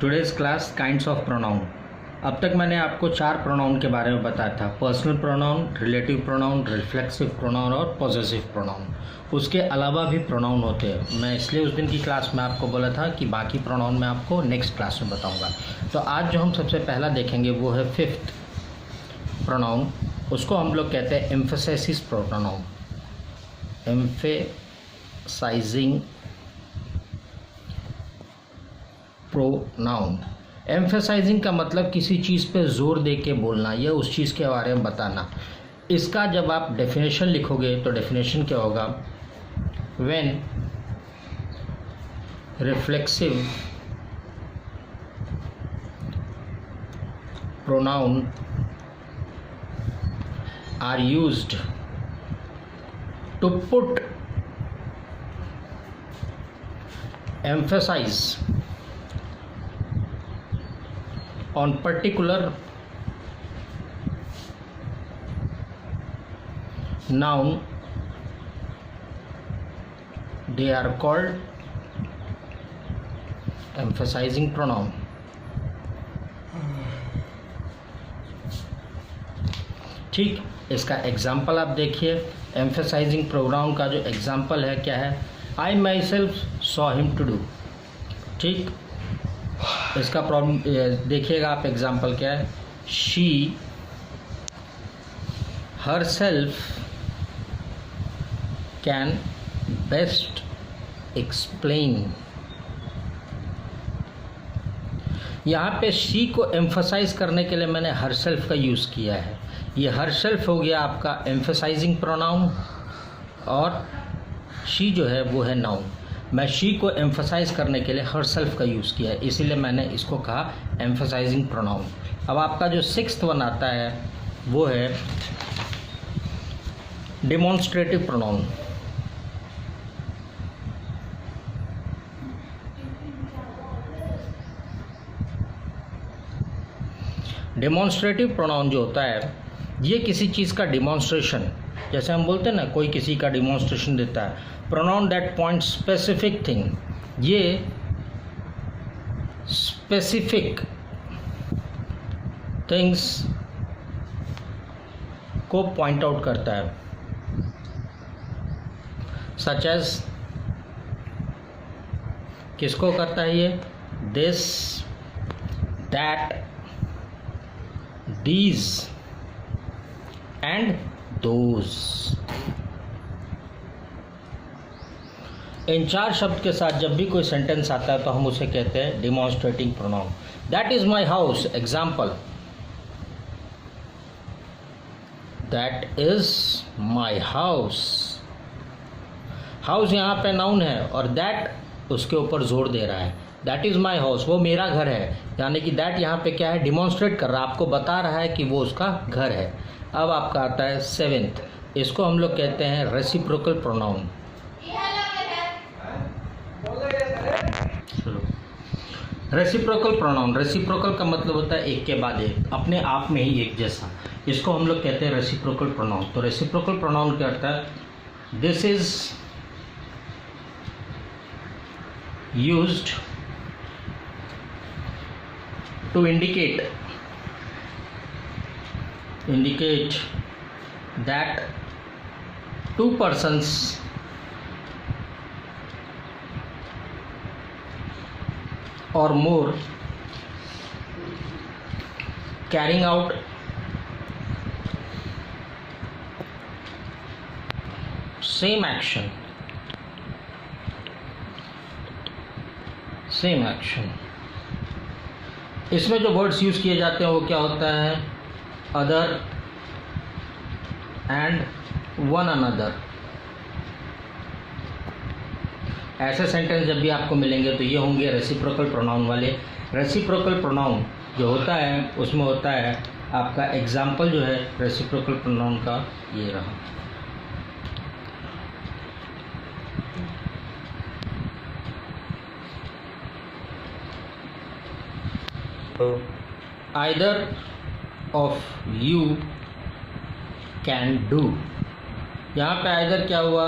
Today's class kinds of pronoun. अब तक मैंने आपको 4 प्रोनाउन के बारे में बताया था, personal pronoun, relative pronoun, reflexive pronoun और पॉजेसिव प्रोनाउन। उसके अलावा भी प्रोनाउन होते हैं। मैं इसलिए उस दिन की क्लास में आपको बोला था कि बाकी प्रोनाउन मैं आपको नेक्स्ट क्लास में बताऊंगा। तो आज जो हम सबसे पहला देखेंगे वो है 5th प्रोनाउन। उसको हम लोग कहते हैं एम्फेसाइसिस प्रोनाउन, एम्फेसाइजिंग प्रोनाउन। एम्फेसाइजिंग का मतलब किसी चीज़ पे जोर दे के बोलना या उस चीज़ के बारे में बताना। इसका जब आप डेफिनेशन लिखोगे तो डेफिनेशन क्या होगा? When reflexive pronoun are used to put emphasise on particular noun, they are called emphasizing pronoun। ठीक, इसका एग्जाम्पल आप देखिए। एम्फेसाइजिंग प्रोनाउन का जो एग्जाम्पल है क्या है? I myself saw him to do. ठीक, इसका प्रॉब्लम देखिएगा आप, एग्जाम्पल क्या है? She herself can best explain. यहाँ पे शी को एम्फसाइज करने के लिए मैंने हर सेल्फ का यूज़ किया है। ये हर सेल्फ हो गया आपका एम्फसाइजिंग प्रोनाउन और शी जो है वो है नाउन। मैं शी को एम्फसाइज करने के लिए हर सेल्फ का यूज़ किया है, इसीलिए मैंने इसको कहा एम्फसाइजिंग प्रोनाउन। अब आपका जो 6th वन आता है वो है डिमॉन्स्ट्रेटिव प्रोनाउन। डिमॉन्स्ट्रेटिव प्रोनाउन जो होता है ये किसी चीज़ का डिमॉन्स्ट्रेशन, जैसे हम बोलते हैं ना कोई किसी का डिमॉन्स्ट्रेशन देता है। Pronoun that point specific thing, ये स्पेसिफिक थिंग्स को पॉइंट आउट करता है। सच एज, किसको करता है ये? This, that, these and those. इन 4 शब्द के साथ जब भी कोई सेंटेंस आता है तो हम उसे कहते हैं demonstrating pronoun. That is my house, example, that is my house. House यहाँ पे नाउन है और दैट उसके ऊपर जोर दे रहा है। दैट इज माई हाउस, वो मेरा घर है, यानी कि दैट यहाँ पे क्या है? डिमॉन्स्ट्रेट कर रहा है, आपको बता रहा है कि वो उसका घर है। अब आपका आता है 7th, इसको हम लोग कहते हैं reciprocal pronoun. Reciprocal pronoun, reciprocal का मतलब होता है एक के बाद एक, अपने आप में ही एक जैसा। इसको हम लोग कहते हैं रेसिप्रोकल प्रोनाउन। तो रेसिप्रोकल प्रोनाउन क्या होता है? This is used to indicate that 2 persons or more carrying out same action। इसमें जो वर्ड्स यूज़ किए जाते हैं वो क्या होता है? Other and one another. ऐसे सेंटेंस जब भी आपको मिलेंगे तो ये होंगे रेसिप्रोकल प्रोनाउन वाले। रेसिप्रोकल प्रोनाउन जो होता है उसमें होता है आपका एग्जाम्पल जो है रेसिप्रोकल प्रोनाउन का ये रहा। Either of you can do। यहाँ पे आइदर क्या हुआ?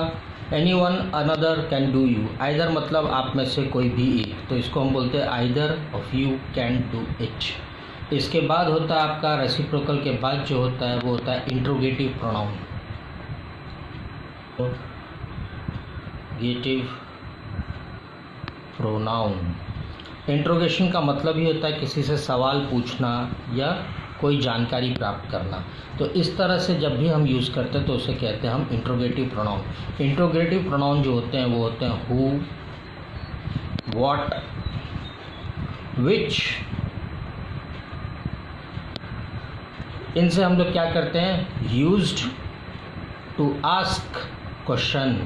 Any one another can do you, either मतलब आप में से कोई भी एक, तो इसको हम बोलते हैं either of you can do it. इसके बाद होता है आपका रेसिप्रोकल के बाद जो होता है वो होता है इंट्रोगेटिव प्रोनाउन। गेटिव प्रोनाउन, इंट्रोगेशन का मतलब ही होता है किसी से सवाल पूछना या कोई जानकारी प्राप्त करना। तो इस तरह से जब भी हम यूज़ करते हैं तो उसे कहते हैं हम इंट्रोगेटिव प्रोनाउन। इंट्रोगेटिव प्रोनाउन जो होते हैं वो होते हैं हु, व्हाट, विच। इनसे हम लोग क्या करते हैं, यूज्ड टू आस्क क्वेश्चन।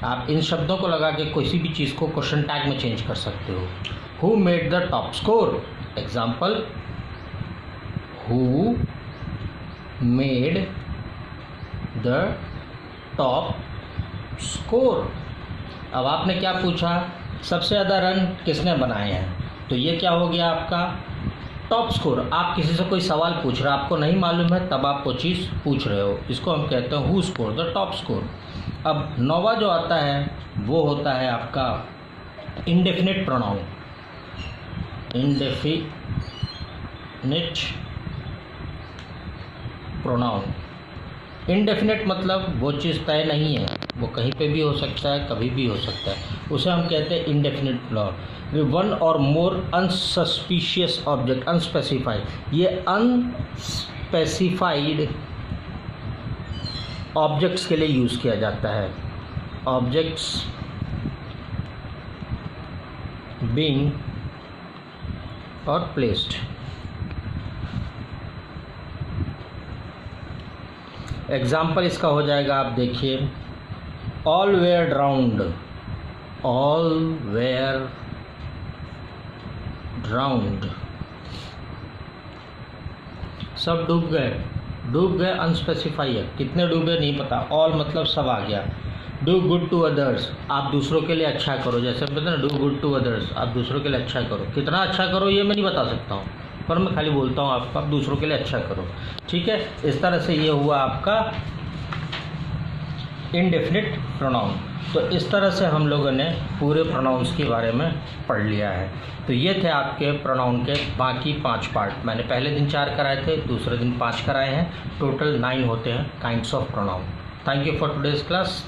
आप इन शब्दों को लगा के किसी भी चीज़ को क्वेश्चन टैग में चेंज कर सकते हो। Who made the top score, example who made the top score. अब आपने क्या पूछा, सबसे ज़्यादा रन किसने बनाए हैं, तो ये क्या हो गया आपका टॉप स्कोर। आप किसी से कोई सवाल पूछ रहे हो, आपको नहीं मालूम है, तब आप वो चीज़ पूछ रहे हो, इसको हम कहते हैं who score the top score. अब नौवा जो आता है वो होता है आपका indefinite pronoun. Indefinite pronoun, indefinite मतलब वो चीज़ तय नहीं है, वो कहीं पे भी हो सकता है, कभी भी हो सकता है, उसे हम कहते हैं इंडेफिनिट प्रोनाउन। वन और मोर अनसस्पिशियस ऑब्जेक्ट, अनस्पेसिफाइड, ये अनस्पेसिफाइड ऑब्जेक्ट्स के लिए यूज़ किया जाता है। ऑब्जेक्ट्स बीइंग और प्लेस्ड। एग्जाम्पल इसका हो जाएगा, आप देखिए, all were drowned, all were drowned, सब डूब गए। डूब गए अनस्पेसिफाई है, कितने डूबे नहीं पता, ऑल मतलब सब आ गया। डू गुड टू अदर्स, आप दूसरों के लिए अच्छा करो, जैसे पता ना, डू गुड टू अदर्स, आप दूसरों के लिए अच्छा करो। कितना अच्छा करो ये मैं नहीं बता सकता हूँ, पर मैं खाली बोलता हूँ आपको, आप दूसरों के लिए अच्छा करो, ठीक है। इस तरह से ये हुआ आपका इंडेफिनिट प्रोनाउन। तो इस तरह से हम लोगों ने पूरे प्रोनाउंस के बारे में पढ़ लिया है। तो ये थे आपके प्रोनाउन के बाकी 5 पार्ट। मैंने पहले दिन 4 कराए थे, दूसरे दिन 5 कराए हैं, टोटल 9 होते हैं kinds of pronoun. Thank you for today's class.